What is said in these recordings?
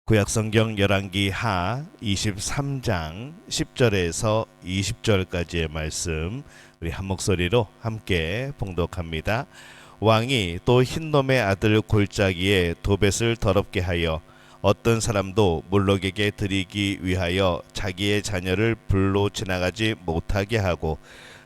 구약성경 열왕기 하 23장 10절에서 20절까지의 말씀 우리 한 목소리로 함께 봉독합니다. 왕이 또 흰놈의 아들 골짜기에 도벳을 더럽게 하여 어떤 사람도 몰록에게 드리기 위하여 자기의 자녀를 불로 지나가지 못하게 하고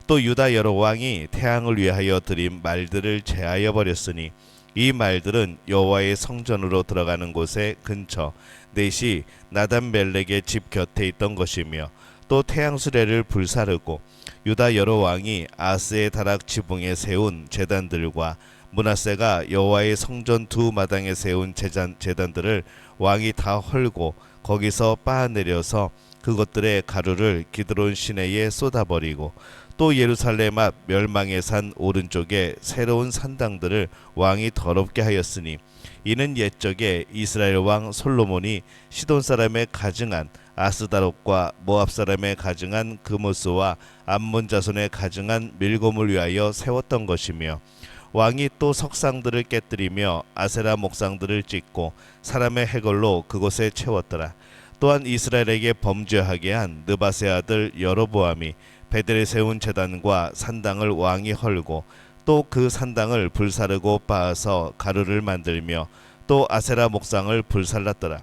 또 유다 여러 왕이 태양을 위하여 드린 말들을 제하여 버렸으니 이 말들은 여호와의 성전으로 들어가는 곳의 근처 넷이 나단멜렉의 집 곁에 있던 것이며 또 태양 수레를 불사르고 유다 여러 왕이 아스의 다락 지붕에 세운 제단들과 므낫세가 여호와의 성전 두 마당에 세운 제단들을 왕이 다 헐고 거기서 빻아내려서 그것들의 가루를 기드론 시내에 쏟아버리고 또 예루살렘 앞 멸망의 산 오른쪽에 새로운 산당들을 왕이 더럽게 하였으니 이는 옛적에 이스라엘 왕 솔로몬이 시돈 사람의 가증한 아스다롯과 모압 사람의 가증한 그모스와 암몬 자손의 가증한 밀곰을 위하여 세웠던 것이며 왕이 또 석상들을 깨뜨리며 아세라 목상들을 찢고 사람의 해골로 그곳에 채웠더라. 또한 이스라엘에게 범죄하게 한 느바세 아들 여로보암이 베델에 세운 제단과 산당을 왕이 헐고 또 그 산당을 불사르고 빻아서 가루를 만들며 또 아세라 목상을 불살랐더라.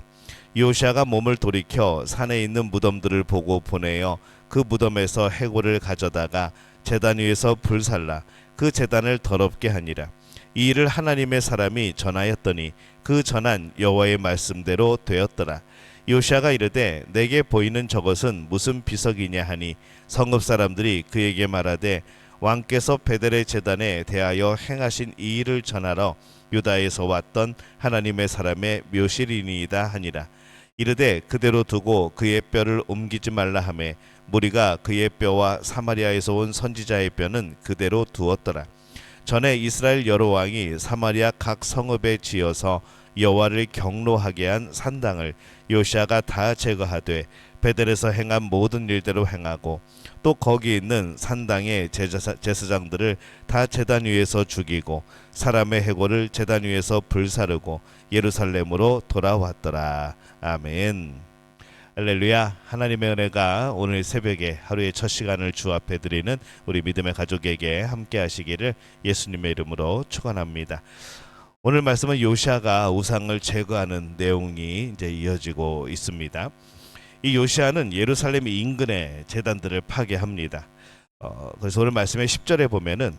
요시아가 몸을 돌이켜 산에 있는 무덤들을 보고 보내어 그 무덤에서 해골을 가져다가 제단 위에서 불살라 그 제단을 더럽게 하니라. 이 일을 하나님의 사람이 전하였더니 그 전한 여호와의 말씀대로 되었더라. 요시아가 이르되 내게 보이는 저것은 무슨 비석이냐 하니 성읍 사람들이 그에게 말하되 왕께서 베델의 제단에 대하여 행하신 이 일을 전하러 유다에서 왔던 하나님의 사람의 묘실이니이다 하니라. 이르되 그대로 두고 그의 뼈를 옮기지 말라 하매 무리가 그의 뼈와 사마리아에서 온 선지자의 뼈는 그대로 두었더라. 전에 이스라엘 여러 왕이 사마리아 각 성읍에 지어서 여호와를 경노하게 한 산당을 요시아가 다 제거하되 베델에서 행한 모든 일대로 행하고 또 거기 있는 산당의 제사장들을 다 제단 위에서 죽이고 사람의 해골을 제단 위에서 불사르고 예루살렘으로 돌아왔더라. 아멘. 할렐루야. 하나님의 은혜가 오늘 새벽에 하루의 첫 시간을 주 앞에 드리는 우리 믿음의 가족에게 함께 하시기를 예수님의 이름으로 축원합니다. 오늘 말씀은 요시아가 우상을 제거하는 내용이 이제 이어지고 있습니다. 이 요시아는 예루살렘 인근의 제단들을 파괴합니다. 그래서 오늘 말씀의 10절에 보면은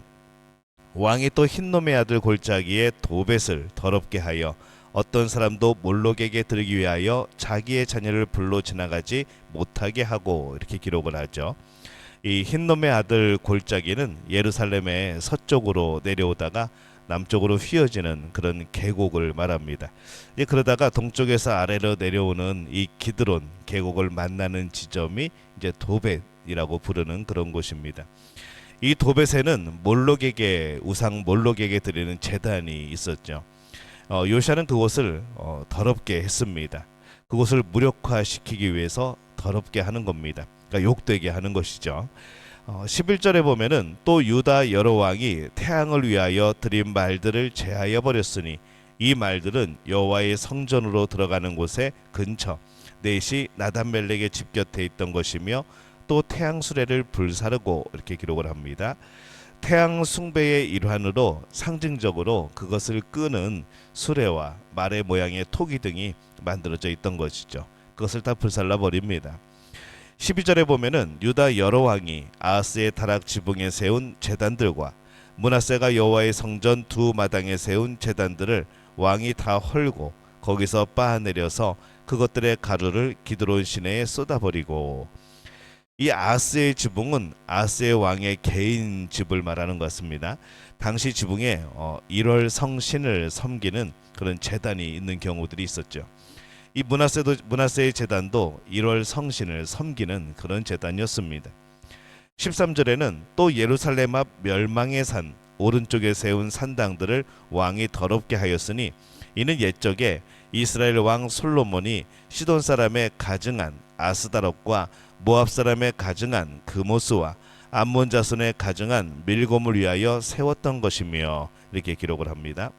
왕이 또 흰놈의 아들 골짜기에 도벳을 더럽게 하여 어떤 사람도 몰록에게 드리기 위하여 자기의 자녀를 불로 지나가지 못하게 하고 이렇게 기록을 하죠. 이 흰놈의 아들 골짜기는 예루살렘의 서쪽으로 내려오다가 남쪽으로 휘어지는 그런 계곡을 말합니다. 그러다가 동쪽에서 아래로 내려오는 이 기드론 계곡을 만나는 지점이 이제 도벳이라고 부르는 그런 곳입니다. 이 도벳에는 우상 몰록에게 드리는 제단이 있었죠. 요시아는 그곳을 더럽게 했습니다. 그곳을 무력화시키기 위해서 더럽게 하는 겁니다. 그러니까 욕되게 하는 것이죠. 11절에 보면은 또 유다 여러 왕이 태양을 위하여 드린 말들을 제하여 버렸으니 이 말들은 여호와의 성전으로 들어가는 곳의 근처 넷이 나단멜렉의 집 곁에 있던 것이며 또 태양 수레를 불사르고 이렇게 기록을 합니다. 태양 숭배의 일환으로 상징적으로 그것을 끄는 수레와 말의 모양의 토기 등이 만들어져 있던 것이죠. 그것을 다 불살라 버립니다. 12절에 보면은 유다 여러 왕이 아스의 다락 지붕에 세운 제단들과 므낫세가 여호와의 성전 두 마당에 세운 제단들을 왕이 다 헐고 거기서 빻아내려서 그것들의 가루를 기드론 시내에 쏟아버리고, 이 아스의 지붕은 아스의 왕의 개인 집을 말하는 것 같습니다. 당시 지붕에 1월 성신을 섬기는 그런 제단이 있는 경우들이 있었죠. 이 므낫세의 제단도 1월 성신을 섬기는 그런 제단이었습니다. 13절에는 또 예루살렘 앞 멸망의 산 오른쪽에 세운 산당들을 왕이 더럽게 하였으니 이는 옛적에 이스라엘 왕 솔로몬이 시돈 사람의 가증한 아스다롯과 모압 사람의 가증한 그모스와 암몬 자손의 가증한 밀곰을 위하여 세웠던 것이며 이렇게 기록을 합니다.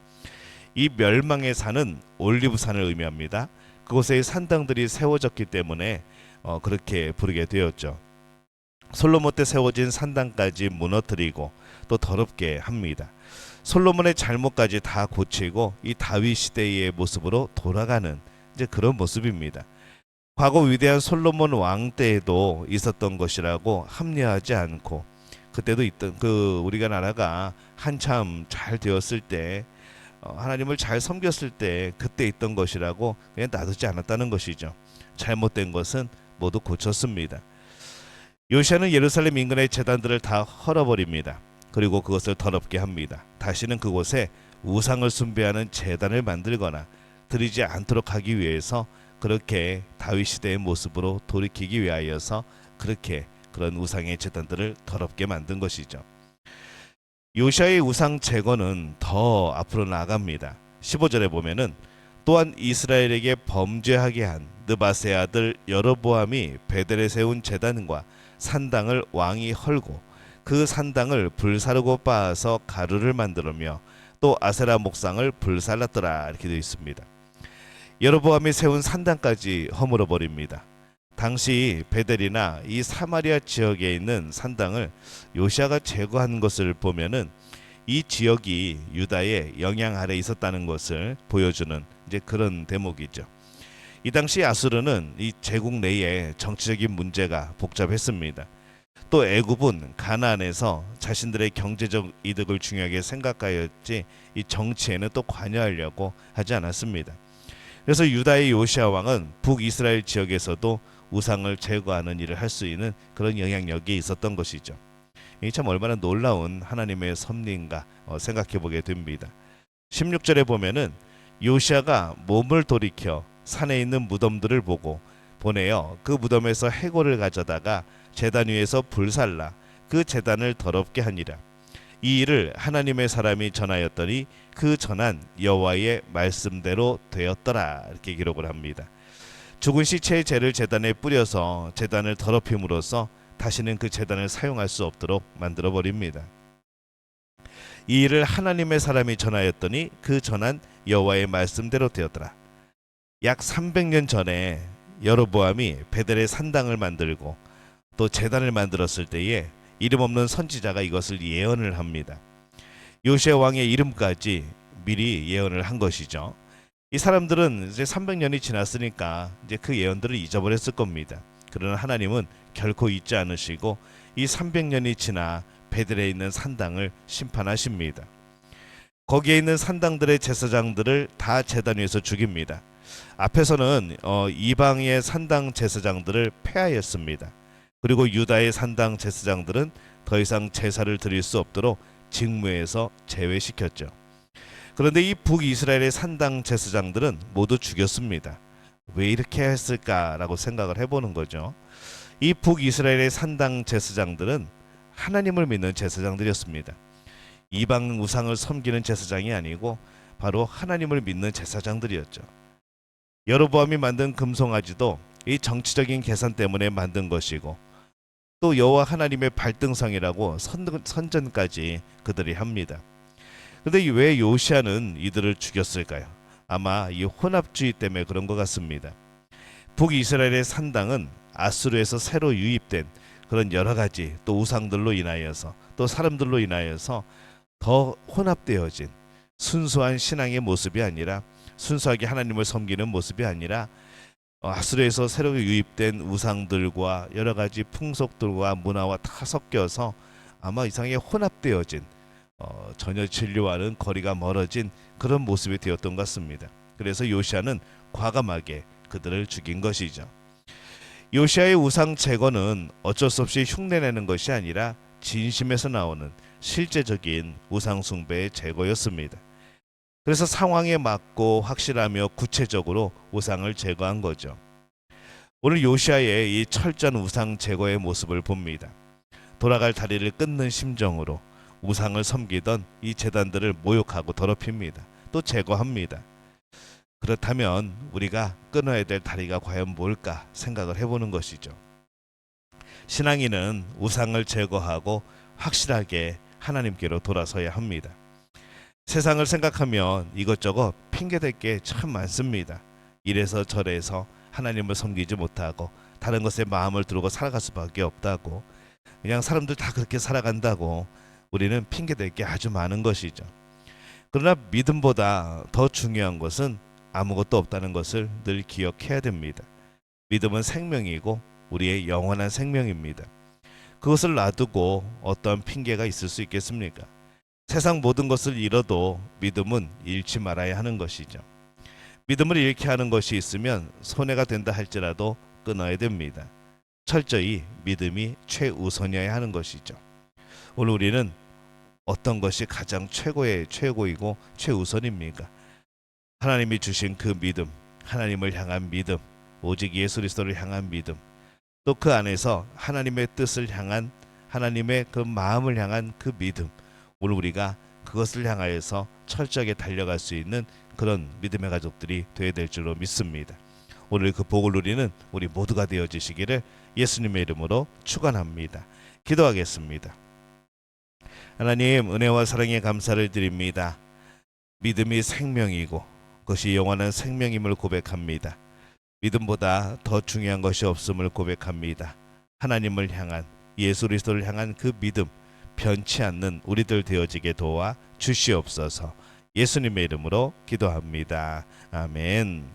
이 멸망의 산은 올리브산을 의미합니다. 그곳에 산당들이 세워졌기 때문에 그렇게 부르게 되었죠. 솔로몬 때 세워진 산당까지 무너뜨리고 또 더럽게 합니다. 솔로몬의 잘못까지 다 고치고 이 다윗 시대의 모습으로 돌아가는 이제 그런 모습입니다. 과거 위대한 솔로몬 왕 때에도 있었던 것이라고 합리화하지 않고, 그때도 있던 우리가 나라가 한참 잘 되었을 때, 하나님을 잘 섬겼을 때 그때 있던 것이라고 그냥 놔두지 않았다는 것이죠. 잘못된 것은 모두 고쳤습니다. 요시아는 예루살렘 인근의 제단들을 다 헐어버립니다. 그리고 그것을 더럽게 합니다. 다시는 그곳에 우상을 숭배하는 제단을 만들거나 드리지 않도록 하기 위해서 그렇게 다윗 시대의 모습으로 돌이키기 위하여서 그렇게 그런 우상의 제단들을 더럽게 만든 것이죠. 요시아의 우상 제거는 더 앞으로 나아갑니다. 15절에 보면은 또한 이스라엘에게 범죄하게 한 느바세 아들 여로보암이 베델에 세운 제단과 산당을 왕이 헐고 그 산당을 불사르고 빻아서 가루를 만들며 또 아세라 목상을 불살랐더라, 이렇게 되어 있습니다. 여로보암이 세운 산당까지 허물어 버립니다. 당시 베델이나 이 사마리아 지역에 있는 산당을 요시아가 제거한 것을 보면은 이 지역이 유다의 영향 아래 있었다는 것을 보여주는 이제 그런 대목이죠. 이 당시 아수르는 이 제국 내에 정치적인 문제가 복잡했습니다. 또 애굽은 가나안에서 자신들의 경제적 이득을 중요하게 생각하였지 이 정치에는 또 관여하려고 하지 않았습니다. 그래서 유다의 요시아 왕은 북이스라엘 지역에서도 우상을 제거하는 일을 할 수 있는 그런 영향력이 있었던 것이죠. 이 참 얼마나 놀라운 하나님의 섭리인가 생각해 보게 됩니다. 16절에 보면은 요시아가 몸을 돌이켜 산에 있는 무덤들을 보고 보내어 그 무덤에서 해골을 가져다가 제단 위에서 불살라 그 제단을 더럽게 하니라. 이 일을 하나님의 사람이 전하였더니 그 전한 여호와의 말씀대로 되었더라, 이렇게 기록을 합니다. 죽은 시체의 재를 제단에 뿌려서 제단을 더럽힘으로써 다시는 그 제단을 사용할 수 없도록 만들어 버립니다. 이 일을 하나님의 사람이 전하였더니 그 전한 여호와의 말씀대로 되었더라. 약 300년 전에 여로보암이 베델의 산당을 만들고 또 제단을 만들었을 때에 이름 없는 선지자가 이것을 예언을 합니다. 요시아 왕의 이름까지 미리 예언을 한 것이죠. 이 사람들은 이제 300년이 지났으니까 이제 그 예언들을 잊어버렸을 겁니다. 그러나 하나님은 결코 잊지 않으시고 이 300년이 지나 베델에 있는 산당을 심판하십니다. 거기에 있는 산당들의 제사장들을 다 제단 위에서 죽입니다. 앞에서는 이방의 산당 제사장들을 폐하였습니다. 그리고 유다의 산당 제사장들은 더 이상 제사를 드릴 수 없도록 직무에서 제외시켰죠. 그런데 이 북이스라엘의 산당 제사장들은 모두 죽였습니다. 왜 이렇게 했을까라고 생각을 해보는 거죠. 이 북이스라엘의 산당 제사장들은 하나님을 믿는 제사장들이었습니다. 이방 우상을 섬기는 제사장이 아니고 바로 하나님을 믿는 제사장들이었죠. 여로보암이 만든 금송아지도 이 정치적인 계산 때문에 만든 것이고 또 여호와 하나님의 발등상이라고 선전까지 그들이 합니다. 그런데 왜 요시아는 이들을 죽였을까요? 아마 이 혼합주의 때문에 그런 것 같습니다. 북이스라엘의 산당은 아수르에서 새로 유입된 그런 여러 가지 또 우상들로 인하여서 또 사람들로 인하여서 더 혼합되어진 순수한 신앙의 모습이 아니라, 순수하게 하나님을 섬기는 모습이 아니라 아수르에서 새로 유입된 우상들과 여러 가지 풍속들과 문화와 다 섞여서 아마 이상하게 혼합되어진 전혀 진리와는 거리가 멀어진 그런 모습이 되었던 것 같습니다. 그래서 요시아는 과감하게 그들을 죽인 것이죠. 요시아의 우상 제거는 어쩔 수 없이 흉내내는 것이 아니라 진심에서 나오는 실제적인 우상 숭배의 제거였습니다. 그래서 상황에 맞고 확실하며 구체적으로 우상을 제거한 거죠. 오늘 요시아의 이 철저한 우상 제거의 모습을 봅니다. 돌아갈 다리를 끊는 심정으로 우상을 섬기던 이 제단들을 모욕하고 더럽힙니다. 또 제거합니다. 그렇다면 우리가 끊어야 될 다리가 과연 뭘까 생각을 해보는 것이죠. 신앙인은 우상을 제거하고 확실하게 하나님께로 돌아서야 합니다. 세상을 생각하면 이것저것 핑계댈 게 참 많습니다. 이래서 저래서 하나님을 섬기지 못하고 다른 것에 마음을 두고 살아갈 수밖에 없다고, 그냥 사람들 다 그렇게 살아간다고 우리는 핑계댈 게 아주 많은 것이죠. 그러나 믿음보다 더 중요한 것은 아무것도 없다는 것을 늘 기억해야 됩니다. 믿음은 생명이고 우리의 영원한 생명입니다. 그것을 놔두고 어떠한 핑계가 있을 수 있겠습니까? 세상 모든 것을 잃어도 믿음은 잃지 말아야 하는 것이죠. 믿음을 잃게 하는 것이 있으면 손해가 된다 할지라도 끊어야 됩니다. 철저히 믿음이 최우선이어야 하는 것이죠. 오늘 우리는 어떤 것이 가장 최고이고 최우선입니까? 하나님이 주신 그 믿음, 하나님을 향한 믿음, 오직 예수 그리스도를 향한 믿음, 또 그 안에서 하나님의 뜻을 향한, 하나님의 그 마음을 향한 그 믿음, 오늘 우리가 그것을 향하여서 철저하게 달려갈 수 있는 그런 믿음의 가족들이 되어야 될 줄로 믿습니다. 오늘 그 복을 누리는 우리 모두가 되어주시기를 예수님의 이름으로 축원합니다. 기도하겠습니다. 하나님, 은혜와 사랑에 감사를 드립니다. 믿음이 생명이고 그것이 영원한 생명임을 고백합니다. 믿음보다 더 중요한 것이 없음을 고백합니다. 하나님을 향한, 예수 그리스도를 향한 그 믿음, 변치 않는 우리들 되어지게 도와 주시옵소서. 예수님의 이름으로 기도합니다. 아멘.